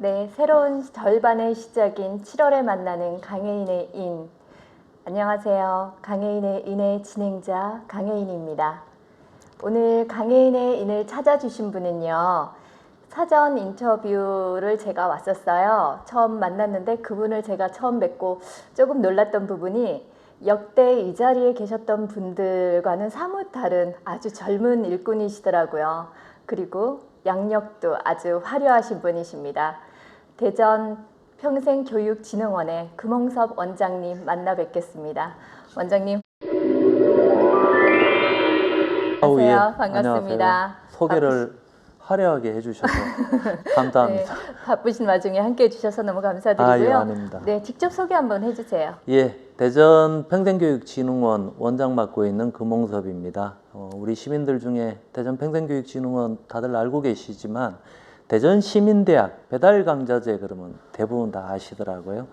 네, 새로운 절반의 시작인 7월에 만나는 강혜인의 인. 안녕하세요. 강혜인의 인의 진행자 강혜인입니다. 오늘 강혜인의 인을 찾아주신 분은요. 사전 인터뷰를 제가 왔었어요. 처음 만났는데 그분을 제가 처음 뵙고 조금 놀랐던 부분이 역대 이 자리에 계셨던 분들과는 사뭇 다른 아주 젊은 일꾼이시더라고요. 그리고 양력도 아주 화려하신 분이십니다. 대전 평생교육진흥원의 금홍섭 원장님 만나 뵙겠습니다. 원장님. 안녕하세요. 반갑습니다. 안녕하세요. 소개를 화려하게 해주셔서 감사합니다. 네, 바쁘신 와중에 함께해 주셔서 너무 감사드리고요. 예, 아닙니다. 네, 직접 소개 한번 해주세요. 예, 대전 평생교육진흥원 원장 맡고 있는 금홍섭입니다. 우리 시민들 중에 대전 평생교육진흥원 다들 알고 계시지만 대전 시민대학 배달강좌제 그러면 대부분 다 아시더라고요.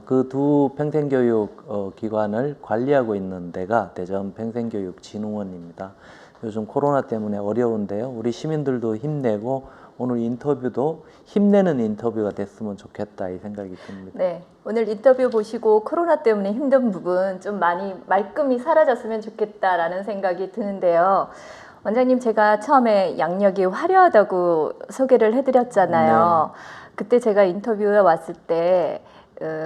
그 두 평생교육 기관을 관리하고 있는 데가 대전 평생교육진흥원입니다. 요즘 코로나 때문에 어려운데요. 우리 시민들도 힘내고 오늘 인터뷰도 힘내는 인터뷰가 됐으면 좋겠다 이 생각이 듭니다. 네, 오늘 인터뷰 보시고 코로나 때문에 힘든 부분 좀 많이 말끔히 사라졌으면 좋겠다라는 생각이 드는데요. 원장님, 제가 처음에 양력이 화려하다고 소개를 해드렸잖아요. 네. 그때 제가 인터뷰에 왔을 때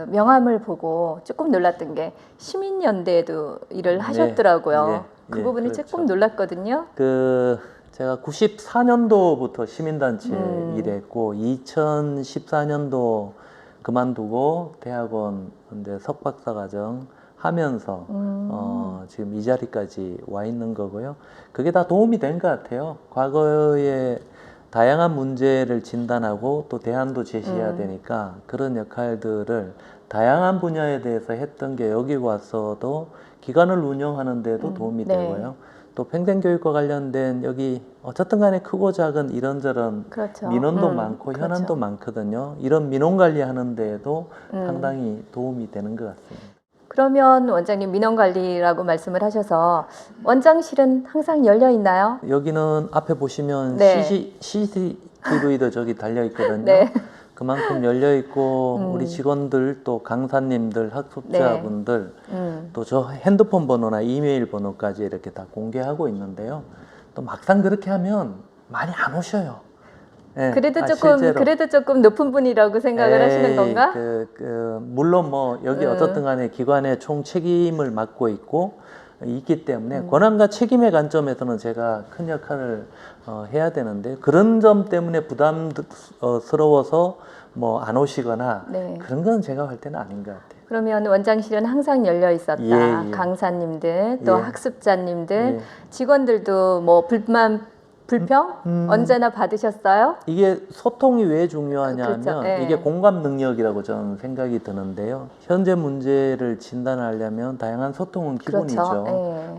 명함을 보고 조금 놀랐던 게 시민연대에도 일을 하셨더라고요. 그 부분이 그렇죠. 조금 놀랐거든요. 제가 94년도부터 시민단체 일했고 2014년도 그만두고 대학원 이제 석박사 과정 하면서 지금 이 자리까지 와 있는 거고요. 그게 다 도움이 된 것 같아요. 과거에 다양한 문제를 진단하고 또 대안도 제시해야 되니까 그런 역할들을 다양한 분야에 대해서 했던 게 여기 와서도 기관을 운영하는 데도 도움이 네. 되고요. 또 평생교육과 관련된 여기 어쨌든 간에 크고 작은 이런저런 그렇죠. 민원도 많고 그렇죠. 현안도 많거든요. 이런 민원 관리하는 데에도 상당히 도움이 되는 것 같습니다. 그러면 원장님 민원관리라고 말씀을 하셔서 원장실은 항상 열려 있나요? 여기는 앞에 보시면 네. CCTV도 저기 달려 있거든요. 네. 그만큼 열려 있고 우리 직원들 또 강사님들 학습자분들 또 저 핸드폰 번호나 이메일 번호까지 이렇게 다 공개하고 있는데요. 또 막상 그렇게 하면 많이 안 오셔요. 네, 그래도 조금 높은 분이라고 생각을 하시는 건가? 물론 뭐 여기 어떻든 간에 기관의 총 책임을 맡고 있기 때문에 권한과 책임의 관점에서는 제가 큰 역할을 해야 되는데 그런 점 때문에 부담스러워서 뭐 안 오시거나 네. 그런 건 제가 할 때는 아닌 것 같아요. 그러면 원장실은 항상 열려 있었다. 예. 강사님들, 또 예. 학습자님들, 예. 직원들도 뭐 불평 언제나 받으셨어요? 이게 소통이 왜 중요하냐면 그렇죠. 예. 이게 공감 능력이라고 저는 생각이 드는데요. 현재 문제를 진단하려면 다양한 소통은 기본이죠. 그렇죠. 예.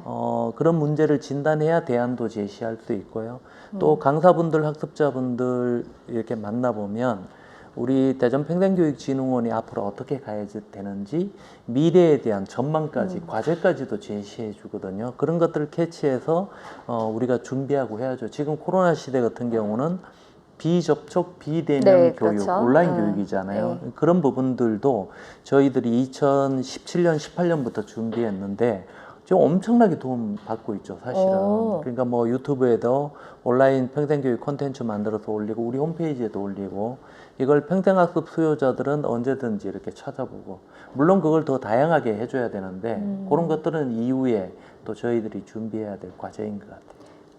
그런 문제를 진단해야 대안도 제시할 수 있고요. 또 강사분들, 학습자분들 이렇게 만나보면 우리 대전 평생교육진흥원이 앞으로 어떻게 가야 되는지 미래에 대한 전망까지 과제까지도 제시해 주거든요. 그런 것들을 캐치해서 우리가 준비하고 해야죠. 지금 코로나 시대 같은 경우는 비접촉, 비대면 네, 교육, 그렇죠. 온라인 교육이잖아요. 네. 그런 부분들도 저희들이 2017년, 18년부터 준비했는데 지금 엄청나게 도움 받고 있죠, 사실은. 그러니까 뭐 유튜브에도 온라인 평생교육 콘텐츠 만들어서 올리고 우리 홈페이지에도 올리고 이걸 평생학습 수요자들은 언제든지 이렇게 찾아보고 물론 그걸 더 다양하게 해줘야 되는데 그런 것들은 이후에 또 저희들이 준비해야 될 과제인 것 같아요.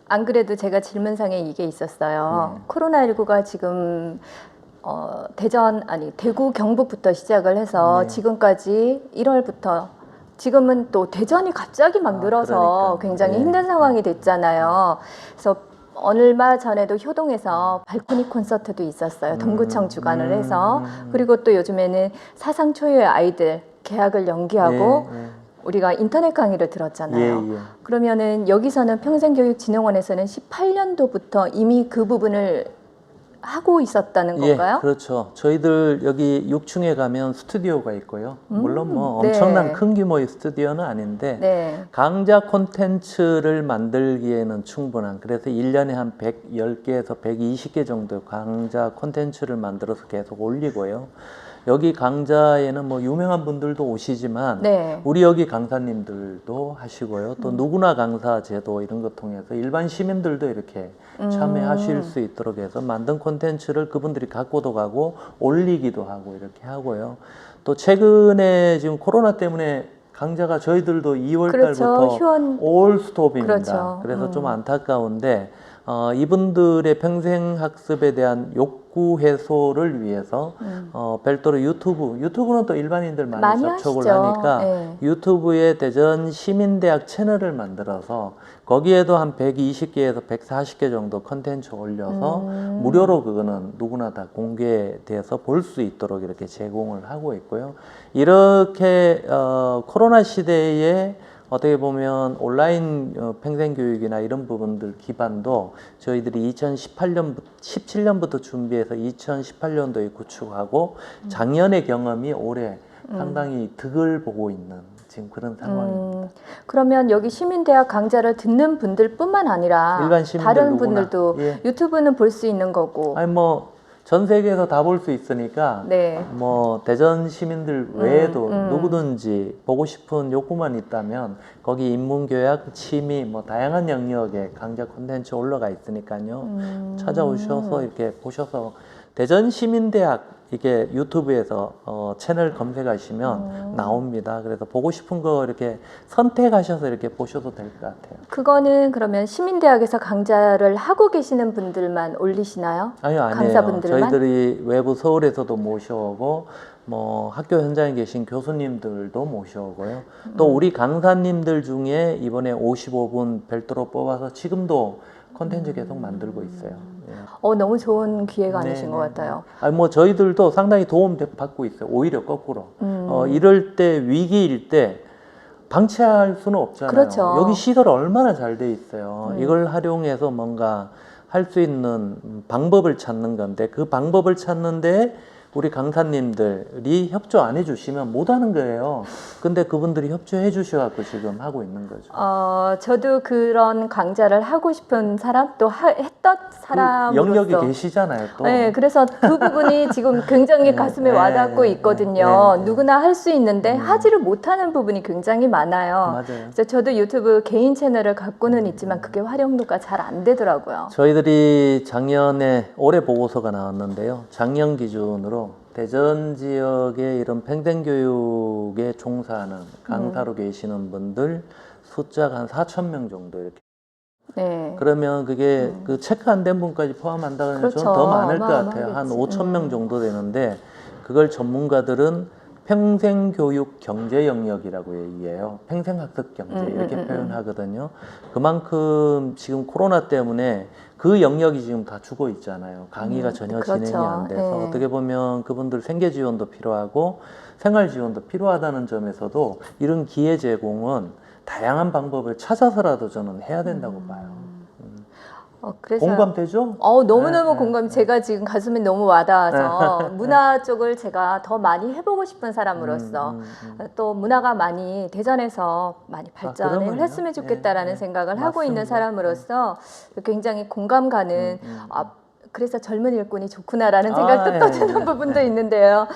안 그래도 제가 질문상에 이게 있었어요. 코로나19가 지금 대구, 경북부터 시작을 해서 네. 지금까지 1월부터 지금은 또 대전이 갑자기 막 늘어서 그러니까요. 굉장히 네. 힘든 상황이 됐잖아요. 그래서 얼마 전에도 효동에서 발코니 콘서트도 있었어요. 동구청 주관을 해서. 그리고 또 요즘에는 사상 초유의 아이들 개학을 연기하고 우리가 인터넷 강의를 들었잖아요. 예. 그러면은 여기서는 평생교육진흥원에서는 18년도부터 이미 그 부분을 하고 있었다는 건가요? 예, 그렇죠. 저희들 여기 6층에 가면 스튜디오가 있고요. 물론 뭐 엄청난 네. 큰 규모의 스튜디오는 아닌데 네. 강좌 콘텐츠를 만들기에는 충분한, 그래서 1년에 한 110개에서 120개 정도 강좌 콘텐츠를 만들어서 계속 올리고요. 여기 강좌에는 뭐 유명한 분들도 오시지만 네. 우리 여기 강사님들도 하시고요. 또 누구나 강사 제도 이런 거 통해서 일반 시민들도 이렇게 참여하실 수 있도록 해서 만든 콘텐츠를 그분들이 갖고도 가고 올리기도 하고 이렇게 하고요. 또 최근에 지금 코로나 때문에 강좌가 저희들도 2월 그렇죠. 달부터 휴원. 올 스톱입니다. 그렇죠. 그래서 좀 안타까운데 이분들의 평생 학습에 대한 욕구 해소를 위해서 별도로 유튜브는 또 일반인들 많이 접촉을 하시죠. 하니까 네. 유튜브에 대전 시민대학 채널을 만들어서 거기에도 한 120개에서 140개 정도 컨텐츠 올려서 무료로 그거는 누구나 다 공개돼서 볼 수 있도록 이렇게 제공을 하고 있고요. 이렇게 코로나 시대에 어떻게 보면 온라인 평생교육이나 이런 부분들 기반도 저희들이 17년부터 준비해서 2018년도에 구축하고 작년의 경험이 올해 상당히 득을 보고 있는 지금 그런 상황입니다. 그러면 여기 시민대학 강좌를 듣는 분들뿐만 아니라 일반 시민들 다른 누구나. 분들도 예. 유튜브는 볼 수 있는 거고. 아니 뭐 전 세계에서 다 볼 수 있으니까 네. 뭐 대전 시민들 외에도 누구든지 보고 싶은 욕구만 있다면 거기 인문교양, 취미 뭐 다양한 영역의 강좌 콘텐츠 올라가 있으니까요. 찾아오셔서 이렇게 보셔서 대전 시민대학 이게 유튜브에서 채널 검색하시면 나옵니다. 그래서 보고 싶은 거 이렇게 선택하셔서 이렇게 보셔도 될 것 같아요. 그거는 그러면 시민대학에서 강좌를 하고 계시는 분들만 올리시나요? 아니요, 아니에요. 강사분들만? 저희들이 외부 서울에서도 모셔오고 뭐 학교 현장에 계신 교수님들도 모셔오고요. 또 우리 강사님들 중에 이번에 55분 별도로 뽑아서 지금도 콘텐츠 계속 만들고 있어요. 예. 너무 좋은 기회가 아니신 것 같아요. 아니 뭐 저희들도 상당히 도움 받고 있어요. 오히려 거꾸로. 이럴 때 위기일 때 방치할 수는 없잖아요. 그렇죠. 여기 시설 얼마나 잘 돼 있어요. 이걸 활용해서 뭔가 할 수 있는 방법을 찾는 건데 그 방법을 찾는데 우리 강사님들이 협조 안 해주시면 못 하는 거예요. 근데 그분들이 협조해 주셔갖고 지금 하고 있는 거죠. 저도 그런 강좌를 하고 싶은 사람 또 했던 사람으로서 영역에 계시잖아요, 또. 네, 그래서 그 부분이 지금 굉장히 가슴에 와닿고 있거든요. 누구나 할 수 있는데 하지를 못하는 부분이 굉장히 많아요. 맞아요. 그래서 저도 유튜브 개인 채널을 갖고는 있지만 그게 활용도가 잘 안 되더라고요. 저희들이 작년에 올해 보고서가 나왔는데요. 작년 기준으로 대전 지역의 이런 평생교육에 종사하는 강사로 계시는 분들 숫자가 한 4,000명 정도 이렇게. 네. 그러면 그게 그 체크 안 된 분까지 포함한다 그러면 그렇죠. 좀 더 많을 것 같아요. 한 어마어마하겠지. 5,000명 정도 되는데 그걸 전문가들은 평생교육 경제 영역이라고 얘기해요. 평생학습 경제 이렇게 표현하거든요. 그만큼 지금 코로나 때문에 그 영역이 지금 다 죽어 있잖아요. 강의가 전혀 그렇죠. 진행이 안 돼서 네. 어떻게 보면 그분들 생계 지원도 필요하고 생활 지원도 필요하다는 점에서도 이런 기회 제공은 다양한 방법을 찾아서라도 저는 해야 된다고 봐요. 그래서 공감되죠? 너무너무 네, 공감이 제가 지금 가슴에 너무 와닿아서 문화 쪽을 제가 더 많이 해보고 싶은 사람으로서 또 문화가 많이 대전에서 많이 발전을 그러면요? 했으면 좋겠다라는 예, 생각을 하고 있는 맞습니다. 사람으로서 굉장히 공감 가는 그래서 젊은 일꾼이 좋구나라는 생각도 또 드는 부분도 있는데요.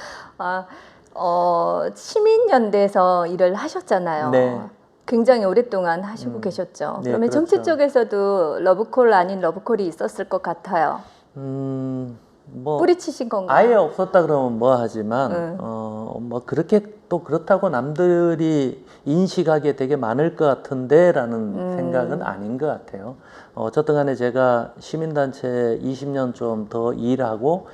시민연대에서 일을 하셨잖아요. 네. 굉장히 오랫동안 하시고 계셨죠. 네, 그러면 그렇죠. 정치 쪽에서도 러브콜 아닌 러브콜이 있었을 것 같아요. 뭐 뿌리치신 건가요? 아예 없었다 그러면 뭐 하지만 뭐 그렇게 또 그렇다고 남들이 인식하기에 되게 많을 것 같은데라는 생각은 아닌 것 같아요. 어쨌든 간에 제가 시민단체 20년 좀 더 일하고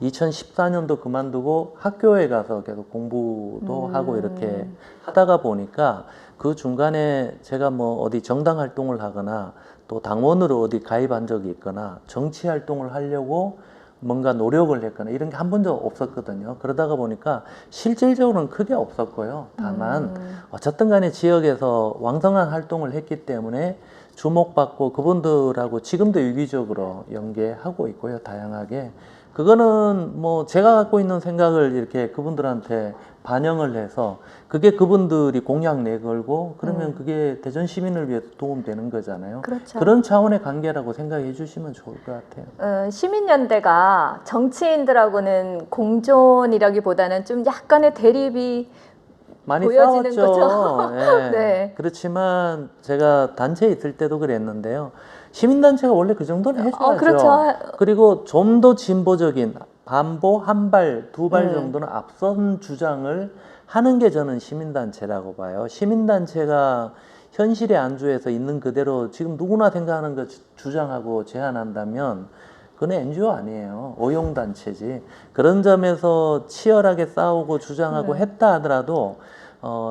2014년도 그만두고 학교에 가서 계속 공부도 하고 이렇게 하다가 보니까 그 중간에 제가 뭐 어디 정당 활동을 하거나 또 당원으로 어디 가입한 적이 있거나 정치 활동을 하려고 뭔가 노력을 했거나 이런 게 한 번도 없었거든요. 그러다가 보니까 실질적으로는 크게 없었고요. 다만 어쨌든 간에 지역에서 왕성한 활동을 했기 때문에 주목받고 그분들하고 지금도 유기적으로 연계하고 있고요. 다양하게. 그거는 뭐 제가 갖고 있는 생각을 이렇게 그분들한테 반영을 해서 그게 그분들이 공약 내걸고 그러면 그게 대전 시민을 위해 도움되는 거잖아요. 그렇죠. 그런 차원의 관계라고 생각해 주시면 좋을 것 같아요. 시민연대가 정치인들하고는 공존이라기보다는 좀 약간의 대립이 많이 보여지는 싸웠죠. 예. 네. 그렇지만 제가 단체에 있을 때도 그랬는데요. 시민단체가 원래 그 정도는 해줘야죠. 그렇죠. 그리고 좀 더 진보적인 반보 한 발, 두 발 정도는 앞선 주장을 하는 게 저는 시민단체라고 봐요. 시민단체가 현실에 안주해서 있는 그대로 지금 누구나 생각하는 거 주장하고 제안한다면 그건 NGO 아니에요. 오용단체지. 그런 점에서 치열하게 싸우고 주장하고 했다 하더라도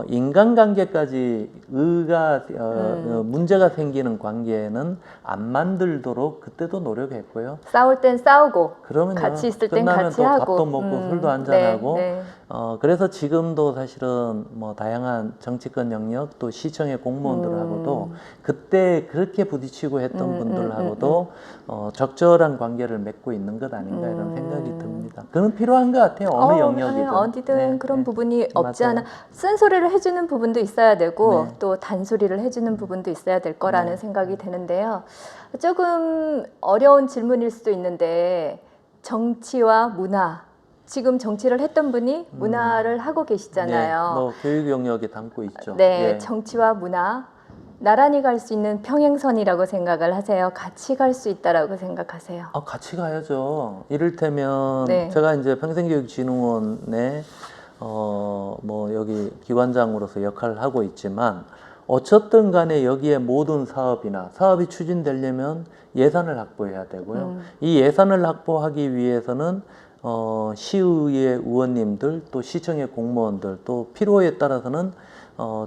인간관계까지 문제가 생기는 관계는 안 만들도록 그때도 노력했고요. 싸울 땐 싸우고 그러면요. 같이 있을 땐 끝나면 같이 또 하고 밥도 먹고 술도 한잔하고 네. 그래서 지금도 사실은 뭐 다양한 정치권 영역 또 시청의 공무원들하고도 그때 그렇게 부딪히고 했던 분들하고도 적절한 관계를 맺고 있는 것 아닌가 이런 생각이 듭니다. 그건 필요한 것 같아요. 어느 영역이든. 어디든 네, 그런 네. 부분이 없지 맞아요. 않아. 쓴소리를 해주는 부분도 있어야 되고 네. 또 단소리를 해주는 부분도 있어야 될 거라는 생각이 드는데요. 조금 어려운 질문일 수도 있는데 정치와 문화, 지금 정치를 했던 분이 문화를 하고 계시잖아요. 네, 뭐 교육 영역에 담고 있죠. 네, 예. 정치와 문화 나란히 갈 수 있는 평행선이라고 생각을 하세요? 같이 갈 수 있다라고 생각하세요? 같이 가야죠. 이를테면 네. 제가 이제 평생교육진흥원에 뭐 여기 기관장으로서 역할을 하고 있지만 어쨌든 간에 여기에 모든 사업이나 사업이 추진되려면 예산을 확보해야 되고요. 이 예산을 확보하기 위해서는 시의회 의원님들 또 시청의 공무원들 또 필요에 따라서는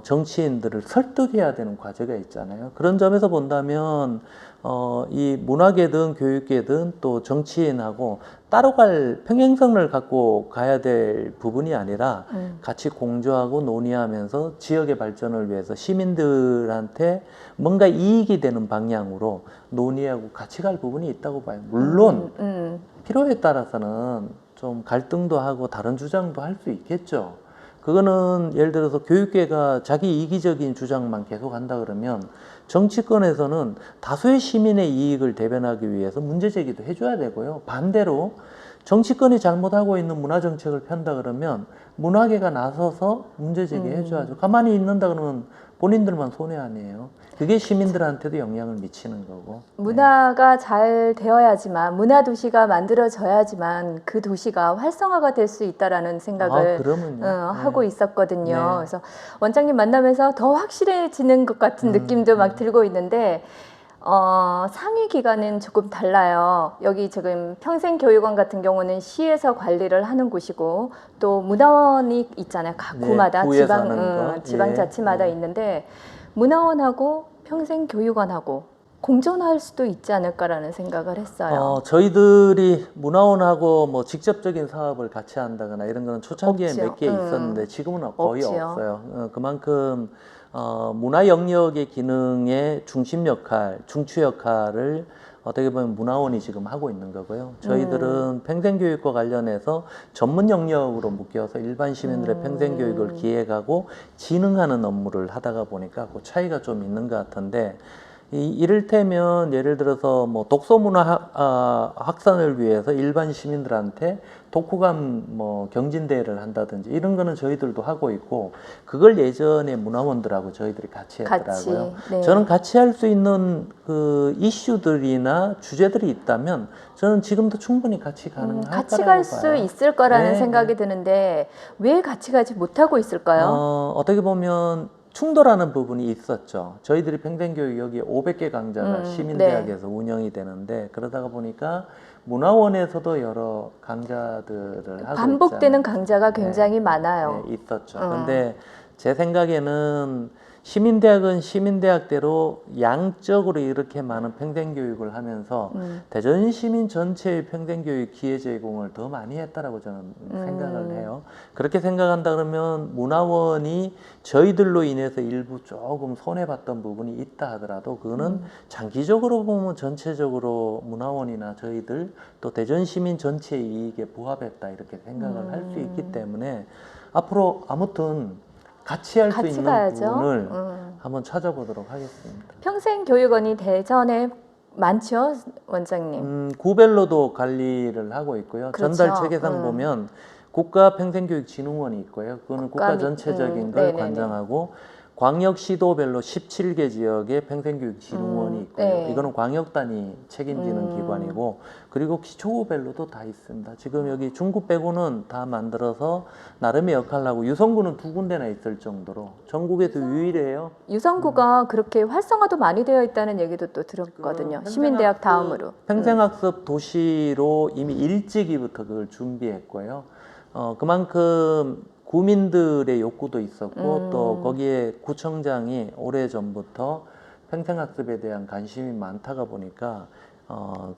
정치인들을 설득해야 되는 과제가 있잖아요. 그런 점에서 본다면 이 문화계든 교육계든 또 정치인하고 따로 갈 평행선을 갖고 가야 될 부분이 아니라 같이 공조하고 논의하면서 지역의 발전을 위해서 시민들한테 뭔가 이익이 되는 방향으로 논의하고 같이 갈 부분이 있다고 봐요. 물론 필요에 따라서는 좀 갈등도 하고 다른 주장도 할 수 있겠죠. 그거는 예를 들어서 교육계가 자기 이기적인 주장만 계속 한다 그러면 정치권에서는 다수의 시민의 이익을 대변하기 위해서 문제 제기도 해줘야 되고요. 반대로 정치권이 잘못하고 있는 문화정책을 편다 그러면 문화계가 나서서 문제 제기해줘야죠. 가만히 있는다 그러면 본인들만 손해 아니에요. 그게 시민들한테도 영향을 미치는 거고. 문화가 잘 되어야지만 문화 도시가 만들어져야지만 그 도시가 활성화가 될 수 있다라는 생각을 그러면요. 하고 있었거든요. 네. 그래서 원장님 만나면서 더 확실해지는 것 같은 느낌도 막 들고 있는데 상위 기관은 조금 달라요. 여기 지금 평생교육원 같은 경우는 시에서 관리를 하는 곳이고 또 문화원이 있잖아요. 각 네, 구마다 구에서 하는 거. 지방자치마다 예. 있는데 문화원하고 평생교육원하고 공존할 수도 있지 않을까라는 생각을 했어요. 저희들이 문화원하고 뭐 직접적인 사업을 같이 한다거나 이런 거는 초창기에 없죠. 몇 개 있었는데 지금은 거의 없지요. 없어요. 그만큼 문화 영역의 기능의 중심 역할, 중추 역할을 어떻게 보면 문화원이 지금 하고 있는 거고요. 저희들은 평생교육과 관련해서 전문 영역으로 묶여서 일반 시민들의 평생교육을 기획하고 진흥하는 업무를 하다가 보니까 그 차이가 좀 있는 것 같은데 이를테면 예를 들어서 뭐 독서문화 확산을 위해서 일반 시민들한테 독후감 뭐 경진대회를 한다든지 이런 거는 저희들도 하고 있고 그걸 예전에 문화원들하고 저희들이 같이 했더라고요. 네. 저는 같이 할 수 있는 그 이슈들이나 주제들이 있다면 저는 지금도 충분히 같이 가능할 거라고 같이 갈 수 봐요. 있을 거라는 네, 생각이 드는데 왜 같이 가지 못하고 있을까요? 어떻게 보면 충돌하는 부분이 있었죠. 저희들이 평생교육 여기 500개 강좌가 시민대학에서 운영이 되는데 그러다가 보니까 문화원에서도 여러 강좌들을 하고 반복되는 있잖아요. 강좌가 굉장히 많아요. 네, 있었죠. 근데 제 생각에는 시민대학은 시민대학대로 양적으로 이렇게 많은 평생교육을 하면서 대전 시민 전체의 평생교육 기회 제공을 더 많이 했다라고 저는 생각을 해요. 그렇게 생각한다 그러면 문화원이 저희들로 인해서 일부 조금 손해봤던 부분이 있다 하더라도 그거는 장기적으로 보면 전체적으로 문화원이나 저희들 또 대전 시민 전체의 이익에 부합했다 이렇게 생각을 할 수 있기 때문에 앞으로 아무튼 같이 할 수 같이 있는 가야죠. 부분을 한번 찾아보도록 하겠습니다. 평생교육원이 대전에 많죠, 원장님. 구별로도 관리를 하고 있고요. 그렇죠. 전달 체계상 보면 국가평생교육진흥원이 있고요. 그거는 국가 전체적인 걸 네네네. 관장하고 광역시도별로 17개 지역에 평생교육진흥원이 있고요. 네. 이거는 광역단위 책임지는 기관이고 그리고 기초별로도 다 있습니다. 지금 여기 중구 빼고는 다 만들어서 나름의 역할을 하고 유성구는 2군데나 있을 정도로 전국에도 유일해요. 유성구가 그렇게 활성화도 많이 되어 있다는 얘기도 또 들었거든요. 그 시민대학 다음으로. 평생학습 도시로 이미 일찍이부터 그걸 준비했고요. 그만큼 구민들의 욕구도 있었고 또 거기에 구청장이 오래전부터 평생학습에 대한 관심이 많다가 보니까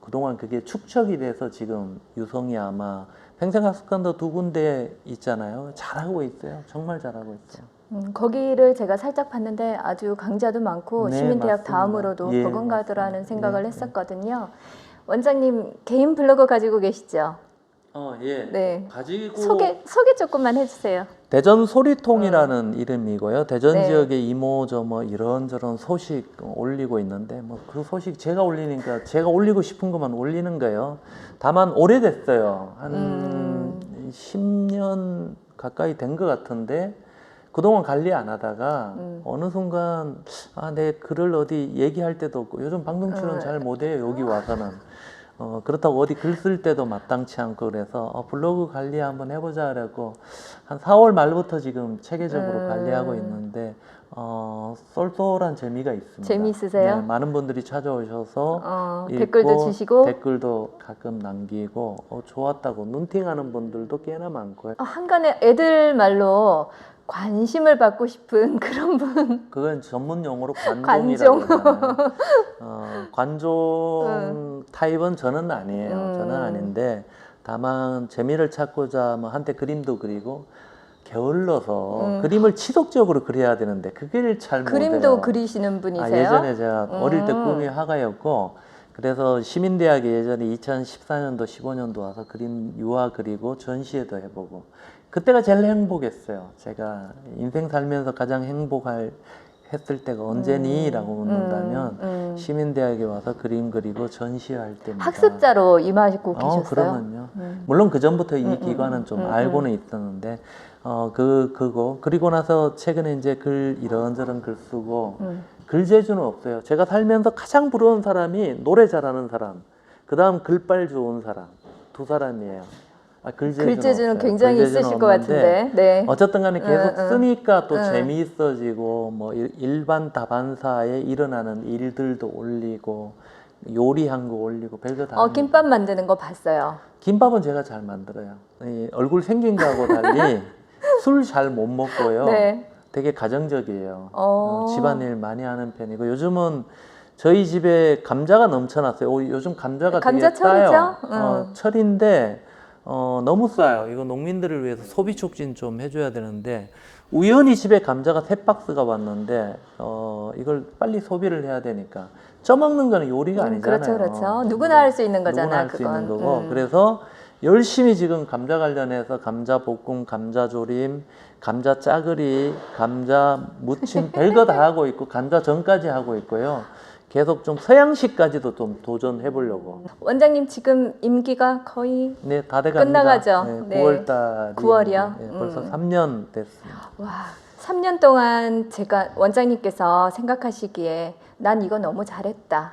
그동안 그게 축적이 돼서 지금 유성이 아마 평생학습관도 2군데 있잖아요. 잘하고 있어요. 정말 잘하고 있어요. 거기를 제가 살짝 봤는데 아주 강좌도 많고 네, 시민대학 맞습니다. 다음으로도 예, 버금가더라는 맞습니다. 생각을 네, 했었거든요. 원장님 개인 블로그 가지고 계시죠? 예. 네. 가지고 소개 조금만 해주세요. 대전 소리통이라는 이름이고요. 대전 네. 지역의 이모저모 이런저런 소식 올리고 있는데 뭐 그 소식 제가 올리니까 제가 올리고 싶은 것만 올리는 거예요. 다만 오래됐어요. 한 10년 가까이 된 것 같은데 그동안 관리 안 하다가 어느 순간 내 글을 어디 얘기할 때도 없고 요즘 방송 출연 잘 못해요. 여기 와서는. 그렇다고 어디 글 쓸 때도 마땅치 않고 그래서 블로그 관리 한번 해보자 그래고 한 4월 말부터 지금 체계적으로 관리하고 있는데 쏠쏠한 재미가 있습니다. 재미있으세요? 네, 많은 분들이 찾아오셔서 읽고, 댓글도 주시고 댓글도 가끔 남기고 좋았다고 눈팅하는 분들도 꽤나 많고요. 한간에 애들 말로 관심을 받고 싶은 그런 분. 그건 전문 용어로 관종이라고 하잖아요. 관종 타입은 저는 아니에요. 저는 아닌데 다만 재미를 찾고자 뭐 한때 그림도 그리고 게을러서 그림을 지속적으로 그려야 되는데 그게 잘 못해요. 그림도 그리시는 분이세요? 예전에 제가 어릴 때 꿈이 화가였고 그래서 시민대학에 예전에 2014년도 15년도 와서 그림 유화 그리고 전시회도 해보고 그때가 제일 행복했어요. 제가 인생 살면서 가장 했을 때가 언제니? 라고 묻는다면 시민대학에 와서 그림 그리고 전시할 때입니다. 학습자로 임하고 계셨어요? 그러면요. 물론 그 전부터 이 기관은 좀 알고는 있었는데 그리고 나서 최근에 이제 글 이런저런 글 쓰고 글 재주는 없어요. 제가 살면서 가장 부러운 사람이 노래 잘하는 사람, 그 다음 글빨 좋은 사람, 2사람이에요. 글 재주는 굉장히 있으실 것 같은데. 네. 어쨌든 간에 계속 쓰니까 또 재미있어지고 뭐 일반 다반사에 일어나는 일들도 올리고 요리한 거 올리고 별거 다 김밥 만드는 거 봤어요. 김밥은 제가 잘 만들어요. 얼굴 생긴 거하고 달리 술 잘 못 먹고요. 네. 되게 가정적이에요. 집안일 많이 하는 편이고 요즘은 저희 집에 감자가 넘쳐났어요. 요즘 감자가 감자 되게 싸요. 철이죠? 철인데 너무 싸요. 이거 농민들을 위해서 소비 촉진 좀 해줘야 되는데 우연히 집에 감자가 3박스가 왔는데 이걸 빨리 소비를 해야 되니까 쪄먹는 거는 요리가 아니잖아요. 그렇죠, 그렇죠. 누구나 할 수 있는 거잖아. 누구나 할 수 그건. 있는 거고 그래서 열심히 지금 감자 관련해서 감자 볶음, 감자 조림, 감자 짜글이, 감자 무침 별거 다 하고 있고 감자 전까지 하고 있고요. 계속 좀 서양식까지도 좀 도전해 보려고. 원장님 지금 임기가 거의 네, 다 돼갑니다. 끝나가죠. 네, 9월달. 9월이요? 네, 벌써 3년 됐습니다. 와, 3년 동안 제가 원장님께서 생각하시기에 난 이거 너무 잘했다.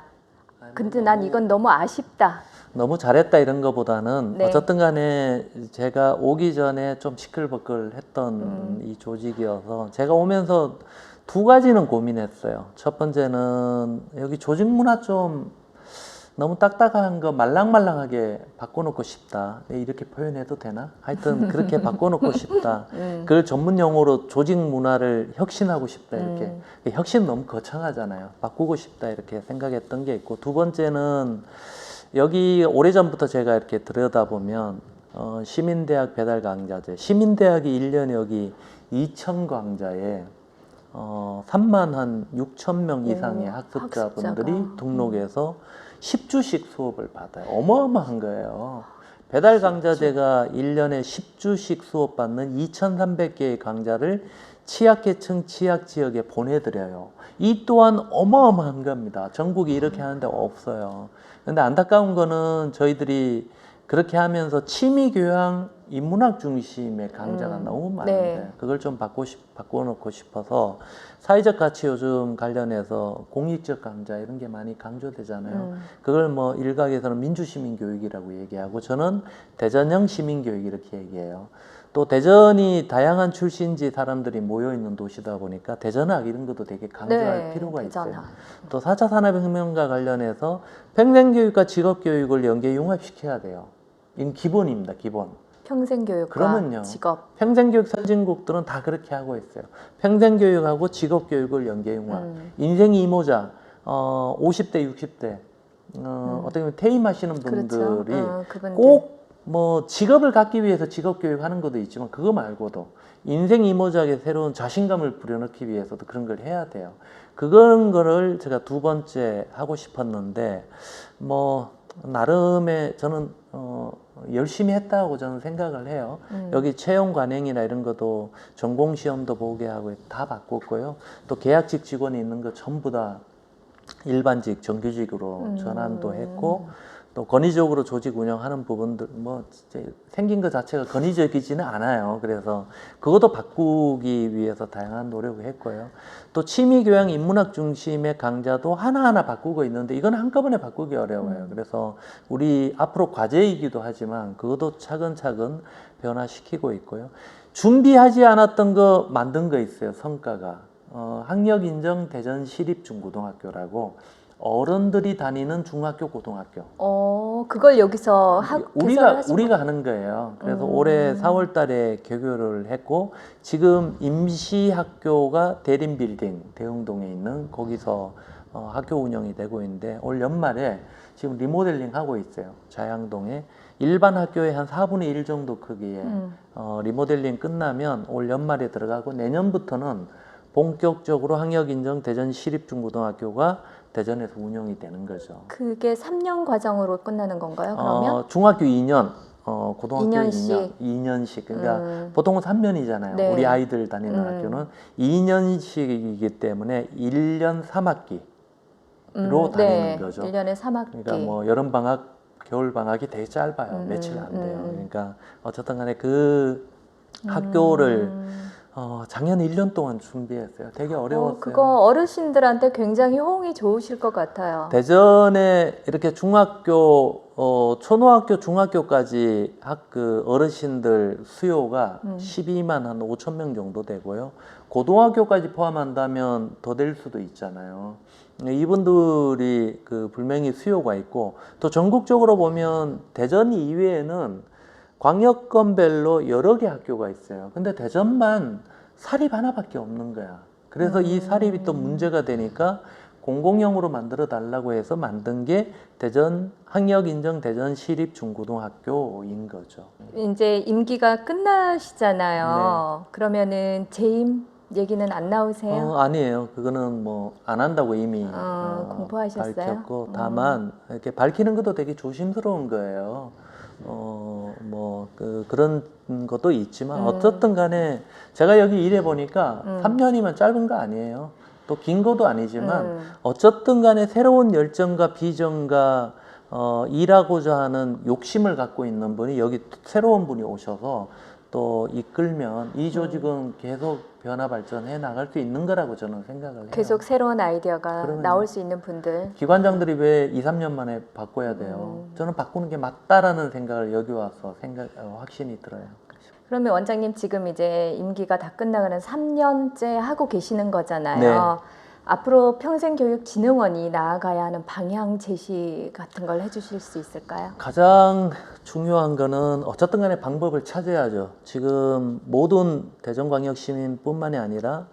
근데 난 이건 너무 아쉽다. 너무 잘했다 이런 거보다는 네. 어쨌든 간에 제가 오기 전에 좀 시끌벅글했던 이 조직이어서 제가 오면서 2가지는 고민했어요. 첫 번째는 여기 조직 문화 좀 너무 딱딱한 거 말랑말랑하게 바꿔놓고 싶다. 네, 이렇게 표현해도 되나? 하여튼 그렇게 바꿔놓고 싶다. 그걸 전문 용어로 조직 문화를 혁신하고 싶다. 이렇게 혁신 너무 거창하잖아요. 바꾸고 싶다 이렇게 생각했던 게 있고, 두 번째는 여기 오래전부터 제가 이렇게 들여다보면 시민대학 배달 강좌제, 시민대학이 1년에 여기 2천 강좌에 3만 한 6천 명 이상의 학습자분들이 학습자가. 등록해서 10주씩 수업을 받아요. 어마어마한 거예요. 배달 강좌제가 1년에 10주씩 수업받는 2,300개의 강좌를 취약계층, 취약지역에 보내드려요. 이 또한 어마어마한 겁니다. 전국이 이렇게 하는 데가 없어요. 근데 안타까운 거는 저희들이 그렇게 하면서 취미교양 인문학 중심의 강좌가 너무 많은데 네. 그걸 좀 바꿔놓고 싶어서 사회적 가치 요즘 관련해서 공익적 강좌 이런 게 많이 강조되잖아요. 그걸 뭐 일각에서는 민주시민교육이라고 얘기하고 저는 대전형 시민교육 이렇게 얘기해요. 또 대전이 다양한 출신지 사람들이 모여있는 도시다 보니까 대전학 이런 것도 되게 강조할 필요가 있어요. 대전학. 또 4차 산업혁명과 관련해서 평생교육과 직업교육을 연계 융합시켜야 돼요. 이건 기본입니다. 기본. 평생교육과 그러면요. 직업. 평생교육 선진국들은 다 그렇게 하고 있어요. 평생교육하고 직업교육을 연계 융합. 인생이 이모작 50대, 60대 어떻게 보면 퇴임하시는 분들이 그분들. 꼭 뭐 직업을 갖기 위해서 직업교육 하는 것도 있지만 그거 말고도 인생 이모작에 새로운 자신감을 불여넣기 위해서도 그런 걸 해야 돼요. 그런 거를 제가 두 번째 하고 싶었는데 뭐 나름의 저는 열심히 했다고 저는 생각을 해요. 여기 채용 관행이나 이런 것도 전공 시험도 보게 하고 다 바꿨고요. 또 계약직 직원이 있는 거 전부 다 일반직 정규직으로 전환도 했고 또 권위적으로 조직 운영하는 부분들 뭐 진짜 생긴 것 자체가 권위적이지는 않아요. 그래서 그것도 바꾸기 위해서 다양한 노력을 했고요. 또 취미교양 인문학 중심의 강좌도 하나하나 바꾸고 있는데 이건 한꺼번에 바꾸기 어려워요. 그래서 우리 앞으로 과제이기도 하지만 그것도 차근차근 변화시키고 있고요. 준비하지 않았던 거 만든 거 있어요. 성과가 학력 인정 대전 시립중고등학교라고 어른들이 다니는 중학교 고등학교. 그걸 여기서 우리가 하는 거예요. 그래서 올해 4월달에 개교를 했고 지금 임시학교가 대림빌딩 대흥동에 있는 거기서 학교 운영이 되고 있는데 올 연말에 지금 리모델링 하고 있어요. 자양동에 일반 학교의 한 4분의 1 정도 크기에 리모델링 끝나면 올 연말에 들어가고 내년부터는 본격적으로 학력 인정 대전 시립중고등학교가 대전에서 운영이 되는 거죠. 그게 3년 과정으로 끝나는 건가요? 그러면 중학교 2년, 고등학교 2년씩. 2년씩. 그러니까 보통은 3년이잖아요. 네. 우리 아이들 다니는 학교는 2년씩이기 때문에 1년 3학기로 다니는 거죠. 1년에 3학기. 그러니까 뭐 여름 방학, 겨울 방학이 되게 짧아요. 며칠 안 돼요. 그러니까 어쨌든 간에 그 학교를 작년 1년 동안 준비했어요. 되게 어려웠어요. 그거 어르신들한테 굉장히 호응이 좋으실 것 같아요. 대전에 이렇게 중학교, 초등학교, 중학교까지 그 어르신들 수요가 12만 한 5천 명 정도 되고요. 고등학교까지 포함한다면 더 될 수도 있잖아요. 이분들이 그 분명히 수요가 있고 또 전국적으로 보면 대전 이외에는 광역권별로 여러 개 학교가 있어요. 근데 대전만 사립 하나밖에 없는 거야. 그래서 이 사립이 또 문제가 되니까 공공형으로 만들어 달라고 해서 만든 게 대전 학력인정 대전 시립중고등학교인 거죠. 이제 임기가 끝나시잖아요. 네. 그러면은 재임 얘기는 안 나오세요? 아니에요. 그거는 뭐 안 한다고 이미 공포하셨어요? 밝혔고 다만 이렇게 밝히는 것도 되게 조심스러운 거예요. 그런 것도 있지만 어쨌든 간에 제가 여기 일해 보니까 3년이면 짧은 거 아니에요. 또 긴 것도 아니지만 어쨌든 간에 새로운 열정과 비전과 일하고자 하는 욕심을 갖고 있는 분이 여기 새로운 분이 오셔서 또 이끌면 이 조직은 계속 변화 발전해 나갈 수 있는 거라고 저는 생각을 해요. 계속 새로운 아이디어가 그러면요. 나올 수 있는 분들. 기관장들이 왜 2, 3년 만에 바꿔야 돼요? 저는 바꾸는 게 맞다라는 생각을 여기 와서 확신이 들어요. 그러면 원장님 지금 이제 임기가 다 끝나가는 3년째 하고 계시는 거잖아요. 앞으로 평생교육진흥원이 나아가야 하는 방향 제시 같은 걸 해주실 수 있을까요? 가장 중요한 거는 어쨌든 간에 방법을 찾아야죠. 지금 모든 대전광역시민뿐만이 아니라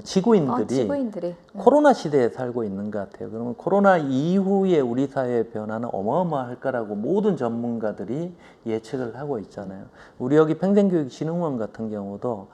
지구인들이 지구인들이 코로나 시대에 살고 있는 것 같아요. 그러면 코로나 이후에 우리 사회의 변화는 어마어마할 거라고 모든 전문가들이 예측을 하고 있잖아요. 우리 여기 평생교육진흥원 같은 경우도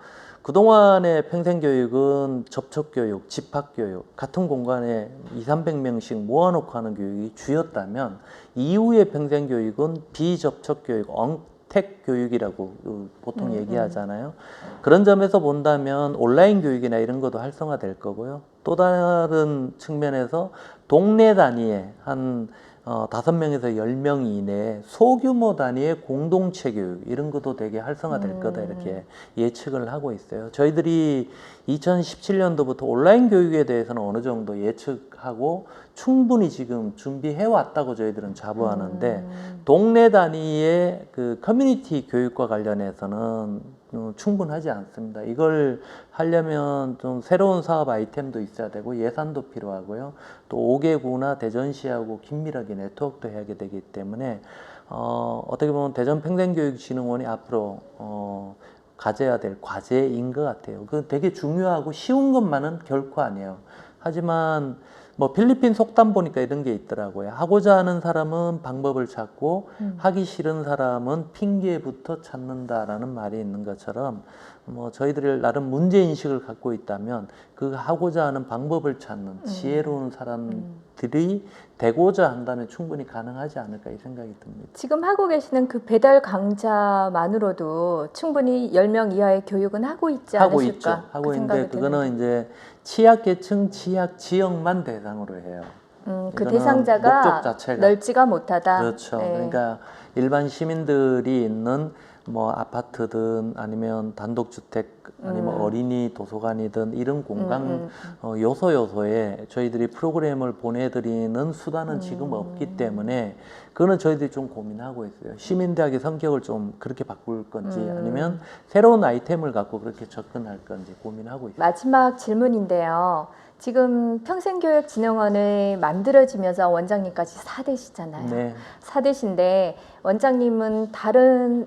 그동안의 평생교육은 접촉교육, 집합교육, 같은 공간에 200~300명씩 모아놓고 하는 교육이 주였다면 이후의 평생교육은 비접촉교육, 엉택 교육이라고 보통 얘기하잖아요. 그런 점에서 본다면 온라인 교육이나 이런 것도 활성화될 거고요. 또 다른 측면에서 동네 단위의 한 5명에서 10명 이내에 소규모 단위의 공동체 교육 이런 것도 되게 활성화될 거다 이렇게 예측을 하고 있어요. 저희들이 2017년도부터 온라인 교육에 대해서는 어느 정도 예측하고 충분히 지금 준비해 왔다고 저희들은 자부하는데 동네 단위의 그 커뮤니티 교육과 관련해서는 충분하지 않습니다. 이걸 하려면 좀 새로운 사업 아이템도 있어야 되고 예산도 필요하고요. 또 5개구나 대전시하고 긴밀하게 네트워크도 해야 되기 때문에 어떻게 보면 대전평생교육진흥원이 앞으로 가져야 될 과제인 것 같아요. 그 되게 중요하고 쉬운 것만은 결코 아니에요. 하지만 뭐 필리핀 속담 보니까 이런 게 있더라고요. 하고자 하는 사람은 방법을 찾고 하기 싫은 사람은 핑계부터 찾는다라는 말이 있는 것처럼 뭐 저희들이 나름 문제 인식을 갖고 있다면 그 하고자 하는 방법을 찾는 지혜로운 사람들이 되고자 한다면 충분히 가능하지 않을까 이 생각이 듭니다. 지금 하고 계시는 그 배달 강좌만으로도 충분히 10명 이하의 교육은 하고 있지 하고 않으실까? 있죠. 하고 그 있는데 생각이 그거는 드는데. 이제 취약계층, 취약 지역만 대상으로 해요. 그 이거는 대상자가 목적 자체가 넓지가 못하다. 그렇죠. 네. 그러니까 일반 시민들이 있는 뭐 아파트든 아니면 단독주택 아니면 어린이 도서관이든 이런 공간 요소에 저희들이 프로그램을 보내드리는 수단은 지금 없기 때문에 그거는 저희들이 좀 고민하고 있어요. 시민대학의 성격을 좀 그렇게 바꿀 건지 아니면 새로운 아이템을 갖고 그렇게 접근할 건지 고민하고 있어요. 마지막 질문인데요. 지금 평생교육진흥원을 만들어지면서 원장님까지 4대시잖아요. 네. 4대신데 원장님은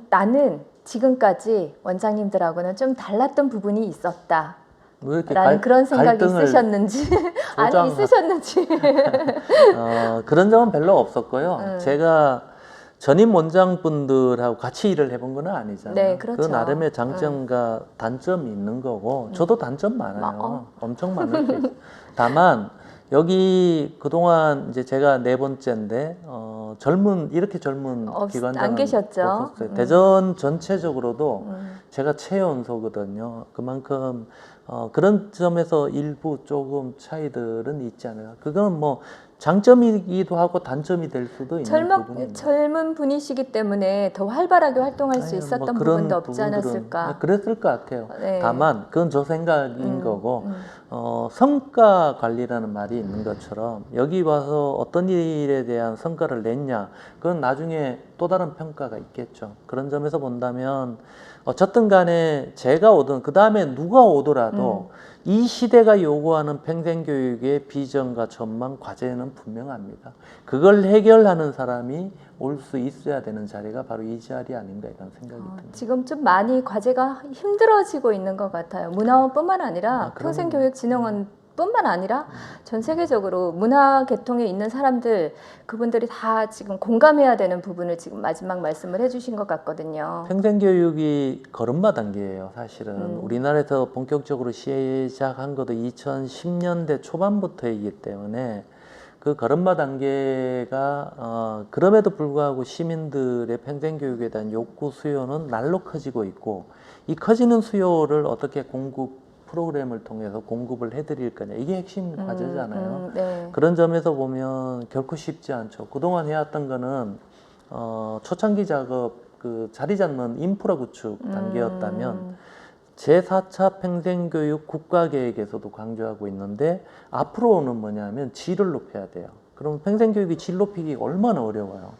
나는 지금까지 원장님들하고는 좀 달랐던 부분이 있었다. 왜 이렇게 라는 그런 생각이 갈등을 있으셨는지 아니 있으셨는지 그런 점은 별로 없었고요. 제가 전임 원장분들하고 같이 일을 해본 건 아니잖아요. 네, 그렇죠. 그 나름의 장점과 단점이 있는 거고 저도 단점 많아요. 엄청 많을 수 있어요. 다만 여기 그동안 이제 제가 4번째인데 이렇게 젊은 기관장은 안 계셨죠? 없었어요. 대전 전체적으로도 제가 최연소거든요. 그만큼 그런 점에서 일부 조금 차이들은 있지 않아요. 그건 뭐 장점이기도 하고 단점이 될 수도 있는 부분입니다. 젊은 분이시기 때문에 더 활발하게 활동할 수 있었던 부분도 없지 않았을까? 그랬을 것 같아요. 네. 다만 그건 저 생각인 거고 성과 관리라는 말이 있는 것처럼 여기 와서 어떤 일에 대한 성과를 냈냐 그건 나중에 또 다른 평가가 있겠죠. 그런 점에서 본다면 어쨌든 간에 제가 오든 그 다음에 누가 오더라도 이 시대가 요구하는 평생교육의 비전과 전망, 과제는 분명합니다. 그걸 해결하는 사람이 올 수 있어야 되는 자리가 바로 이 자리 아닌가 이런 생각이 듭니다. 지금 좀 많이 과제가 힘들어지고 있는 것 같아요. 문화원뿐만 아니라 평생교육진흥원뿐만 아니라 전 세계적으로 문화 계통에 있는 사람들 그분들이 다 지금 공감해야 되는 부분을 지금 마지막 말씀을 해주신 것 같거든요. 평생교육이 걸음마 단계예요. 사실은 우리나라에서 본격적으로 시작한 것도 2010년대 초반부터이기 때문에 그 걸음마 단계가 그럼에도 불구하고 시민들의 평생교육에 대한 욕구 수요는 날로 커지고 있고 이 커지는 수요를 어떻게 프로그램을 통해서 공급을 해드릴 거냐 이게 핵심 과제잖아요. 네. 그런 점에서 보면 결코 쉽지 않죠. 그동안 해왔던 거는 초창기 작업 그 자리 잡는 인프라 구축 단계였다면 제4차 평생교육 국가계획에서도 강조하고 있는데 앞으로는 뭐냐면 질을 높여야 돼요. 그럼 평생교육이 질 높이기 얼마나 어려워요.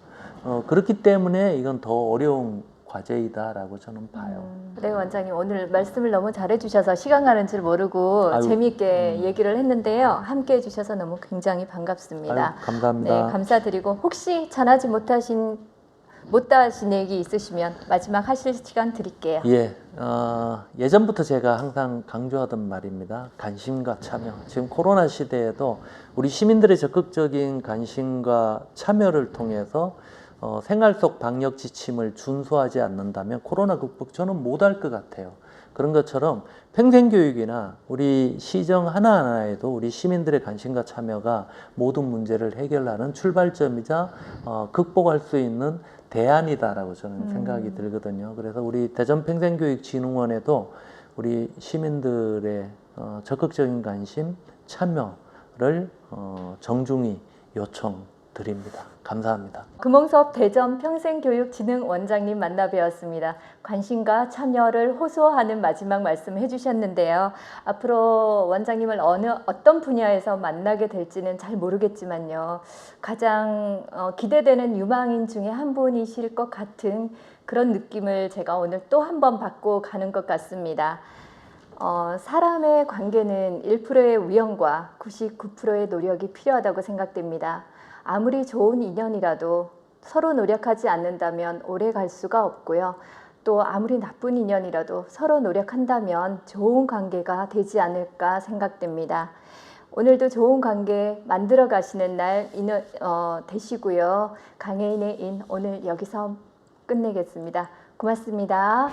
그렇기 때문에 이건 더 어려운 과제이다라고 저는 봐요. 네, 원장님 오늘 말씀을 너무 잘해주셔서 시간 가는 줄 모르고 아유, 재미있게 얘기를 했는데요. 함께 해주셔서 너무 굉장히 반갑습니다. 아유, 감사합니다. 네, 감사드리고 혹시 전하지 못하신 얘기 있으시면 마지막 하실 시간 드릴게요. 예, 예전부터 제가 항상 강조하던 말입니다. 관심과 참여. 지금 코로나 시대에도 우리 시민들의 적극적인 관심과 참여를 통해서 생활 속 방역 지침을 준수하지 않는다면 코로나 극복 저는 못할 것 같아요. 그런 것처럼 평생교육이나 우리 시정 하나하나에도 우리 시민들의 관심과 참여가 모든 문제를 해결하는 출발점이자 극복할 수 있는 대안이다라고 저는 생각이 들거든요. 그래서 우리 대전평생교육진흥원에도 우리 시민들의 적극적인 관심, 참여를 정중히 요청드립니다. 감사합니다. 금홍섭 대전평생교육진흥원장님 만나 뵈었습니다. 관심과 참여를 호소하는 마지막 말씀 해주셨는데요. 앞으로 원장님을 어떤 분야에서 만나게 될지는 잘 모르겠지만요. 가장 기대되는 유망인 중에 한 분이실 것 같은 그런 느낌을 제가 오늘 또 한 번 받고 가는 것 같습니다. 사람의 관계는 1%의 우연과 99%의 노력이 필요하다고 생각됩니다. 아무리 좋은 인연이라도 서로 노력하지 않는다면 오래 갈 수가 없고요. 또 아무리 나쁜 인연이라도 서로 노력한다면 좋은 관계가 되지 않을까 생각됩니다. 오늘도 좋은 관계 만들어 가시는 날 되시고요. 강혜인의 인 오늘 여기서 끝내겠습니다. 고맙습니다.